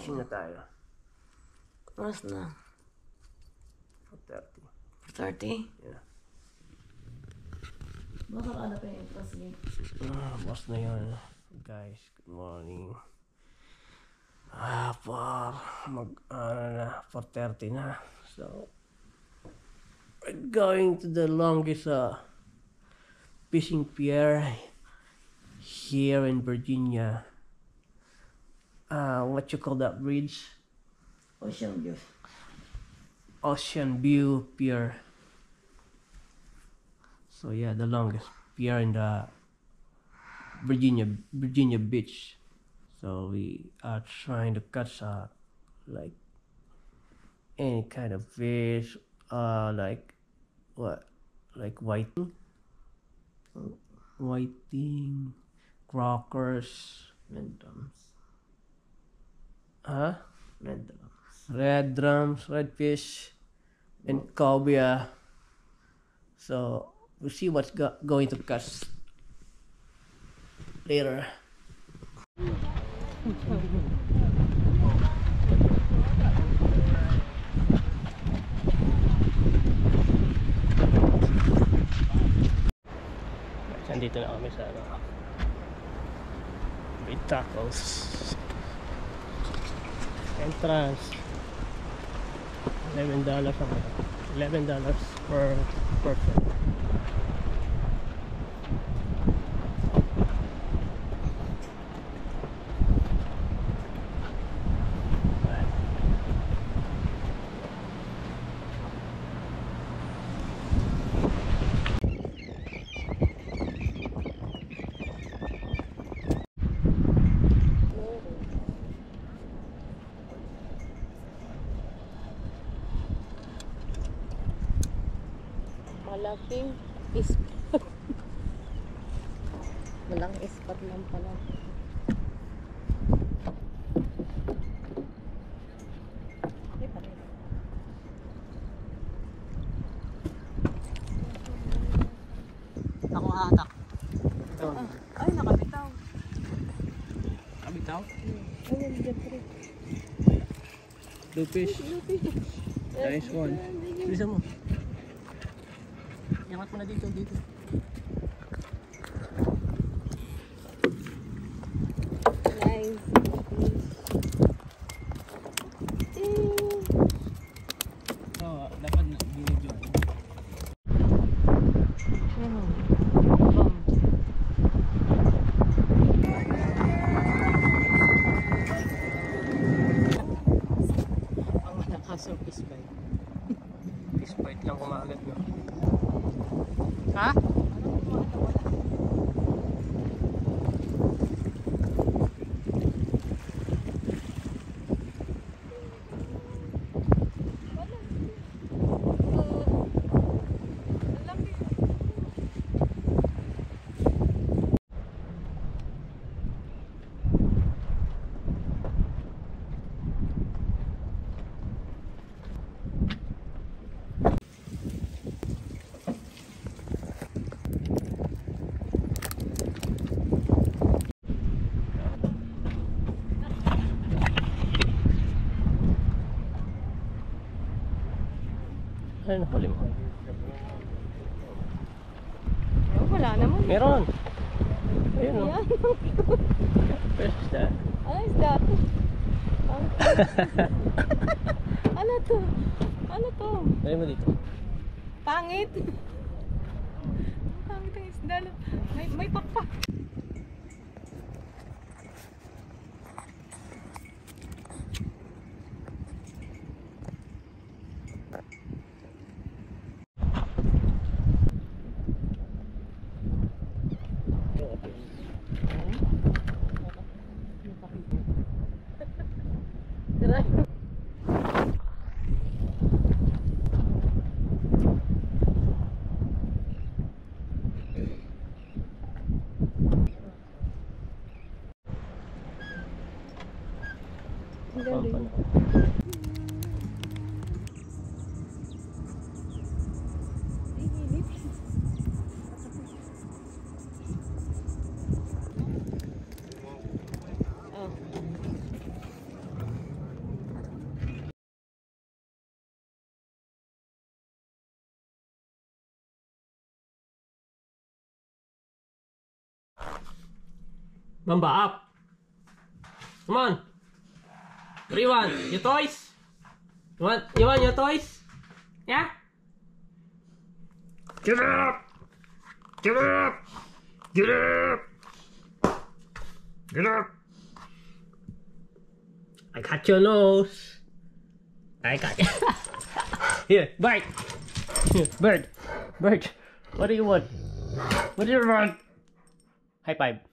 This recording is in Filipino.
Gising na tayo. Oras na? 4:30. 4:30? Yeah. Baka ano pa yung pasig. Boss na yun. Guys, good morning. 4:30 na. So, we're going to the longest fishing pier here in Virginia. What you call that bridge? Ocean View. Ocean View Pier. So yeah, the longest pier in the Virginia Beach. So we are trying to catch like any kind of fish, like what, like whiting, croakers, Red drums. huh? Red drums. Red drums, redfish, and cobia. So we'll see what's going to catch later. Nandito na kami sa Big Tacos entrance. $11 ang $11 per person. Malaking ispat. Walang ispat lang pala. Ako hatak. Ay, nakabitaw. Kabitaw? Ay, nandyan. Blue fish. Nice one. Bisa mo. Iangat mo na dito. Nice. Oo, dapat na binidyo. Ang malakas ang fish bite. Fish bite lang kumagat no. Ha? Ano nakuli mo? Oh, wala naman. Meron! Ayun o. Yan. Fresh isda. Ano isda? Ano to? Ano to? Dali mo dito. Pangit. Pangit ang isda. May pakpak. Mamba, up. Come on. What do you want? Your toys? You want your toys? Yeah? Get up! Get up! Get up! Get up! I got your nose. I got you. Here, bite. Here, bird. Bird. What do you want? What do you want? High five.